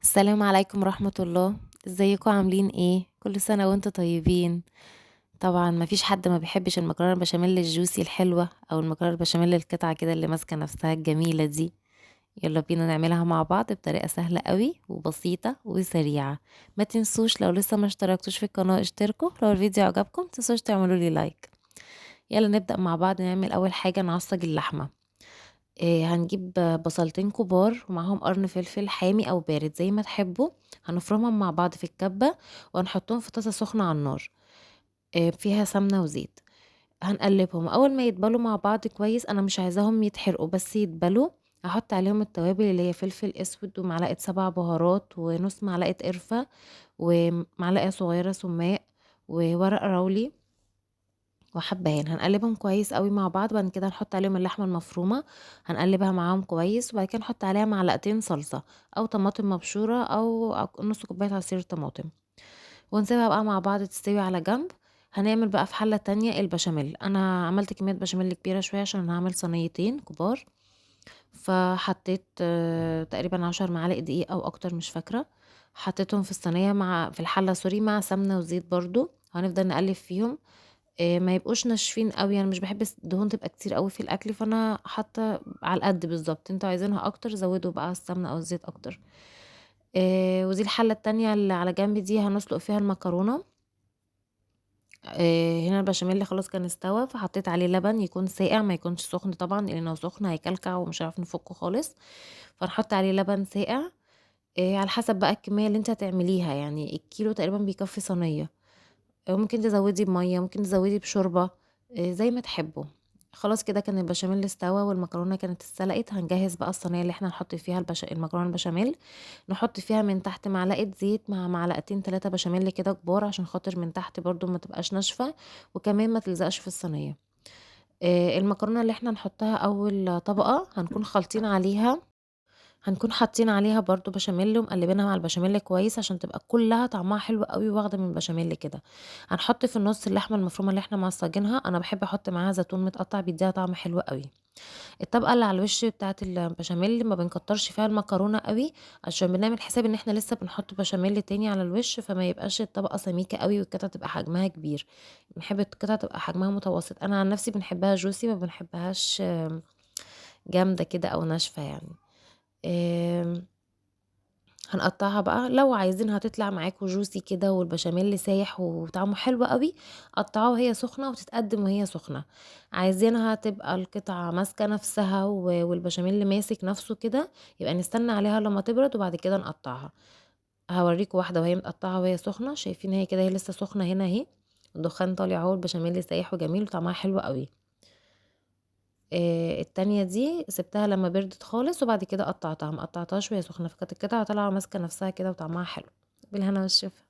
السلام عليكم ورحمة الله. ازيكم عاملين ايه؟ كل سنة وانتم طيبين. طبعا مفيش حد ما بيحبش المكرونة البشاميل الجوسي الحلوة او المكرونة البشاميل القطعة كده اللي ماسكة نفسها الجميلة دي. يلا بينا نعملها مع بعض بطريقة سهلة قوي وبسيطة وسريعة. ما تنسوش لو لسه ما اشتركتوش في القناة اشتركوا، لو الفيديو عجبكم متنسوش تعملوا لي لايك. يلا نبدأ مع بعض. نعمل اول حاجة نعصج اللحمة. هنجيب بصلتين كبار ومعاهم قرن فلفل حامي او بارد زي ما تحبوا. هنفرمهم مع بعض في الكبة وهنحطهم في طاسة سخنة على النار، فيها سمنة وزيت. هنقلبهم اول ما يتبلوا مع بعض كويس، انا مش عايزاهم يتحرقوا بس يتبلوا. هحط عليهم التوابل اللي هي فلفل اسود ومعلقة 7 بهارات ونص معلقة قرفة ومعلقة صغيرة سماق وورق راولي وحبهان. هنقلبهم كويس قوي مع بعض. بعد كده هنحط عليهم اللحمه المفرومه، هنقلبها معاهم كويس. وبعد كده نحط عليها معلقتين صلصه او طماطم مبشوره او نص كوبايه عصير طماطم، ونسيبها بقى مع بعض تستوي على جنب. هنعمل بقى في حله تانية البشاميل. انا عملت كميه بشاميل كبيره شويه عشان هعمل صينيتين كبار، فحطيت تقريبا 10 معالق دقيق او اكتر مش فاكره. حطيتهم في الصينيه في الحله سوري مع سمنه وزيت برضو. هنفضل نقلب فيهم، ما يبقوش ناشفين قوي، يعني مش بحب الدهون تبقى كتير قوي في الاكل، فانا حاطه على القد بالظبط. انتوا عايزينها اكتر زودوا بقى السمنه او الزيت اكتر. ودي الحله التانية اللي على جنب دي هنسلق فيها المكرونه. هنا البشاميل خلاص كان استوى، فحطيت عليه لبن يكون ساقع ما يكونش سخن طبعا، لان لو سخن هيكلكع ومش هنعرف نفكه خالص. فنحط عليه لبن ساقع. على حسب بقى الكميه اللي انت هتعمليها، يعني الكيلو تقريبا بيكفي صينيه. ممكن تزودي بميه، ممكن تزودي بشوربه، زي ما تحبوا. خلاص كده كان البشاميل استوى والمكرونه كانت اتسلقت. هنجهز بقى الصينيه اللي احنا نحط فيها المكرونه البشاميل. نحط فيها من تحت معلقه زيت مع معلقتين 3 بشاميل كده كبار، عشان خاطر من تحت برضو ما تبقاش ناشفه وكمان ما تلزقش في الصينيه. المكرونه اللي احنا نحطها اول طبقه هنكون حاطين عليها برضو بشاميل ومقلبينها مع البشاميل كويس عشان تبقى كلها طعمها حلو قوي واخده من البشاميل كده. هنحط في النص اللحمه المفرومه اللي احنا معصجينها. انا بحب احط معاها زيتون متقطع بيديها طعم حلو قوي. الطبقه اللي على الوش بتاعه البشاميل ما بنكترش فيها المكرونه قوي، عشان بنعمل حساب ان احنا لسه بنحط بشاميل تاني على الوش، فما يبقاش الطبقه سميكه قوي والقطعه تبقى حجمها كبير. بنحب القطعه تبقى حجمها متوسط. انا عن نفسي بنحبها جوسي، ما بنحبهاش جامده كده او ناشفه يعني. آم، هنقطعها بقى لو عايزينها تطلع معاكم جوسي كده والبشاميل سايح وطعمه حلو قوي. قطعوها وهي سخنة وتتقدم وهي سخنة. عايزينها تبقى القطعة ماسكة نفسها والبشاميل ماسك نفسه كده، يبقى نستنى عليها لما تبرد وبعد كده نقطعها. هوريكم واحدة وهي متقطعة وهي سخنة. شايفين هي كده، هي لسه سخنة هنا اهي. الدخان طالع اهو، البشاميل سايح وجميل وطعمها حلو قوي. التانية دي سبتها لما بردت خالص وبعد كده قطعتها، ما قطعتهاش وهي سخنة، فكانت القطعة طالعة ماسكة نفسها كده وطعمها حلو. بالهنا والشفا.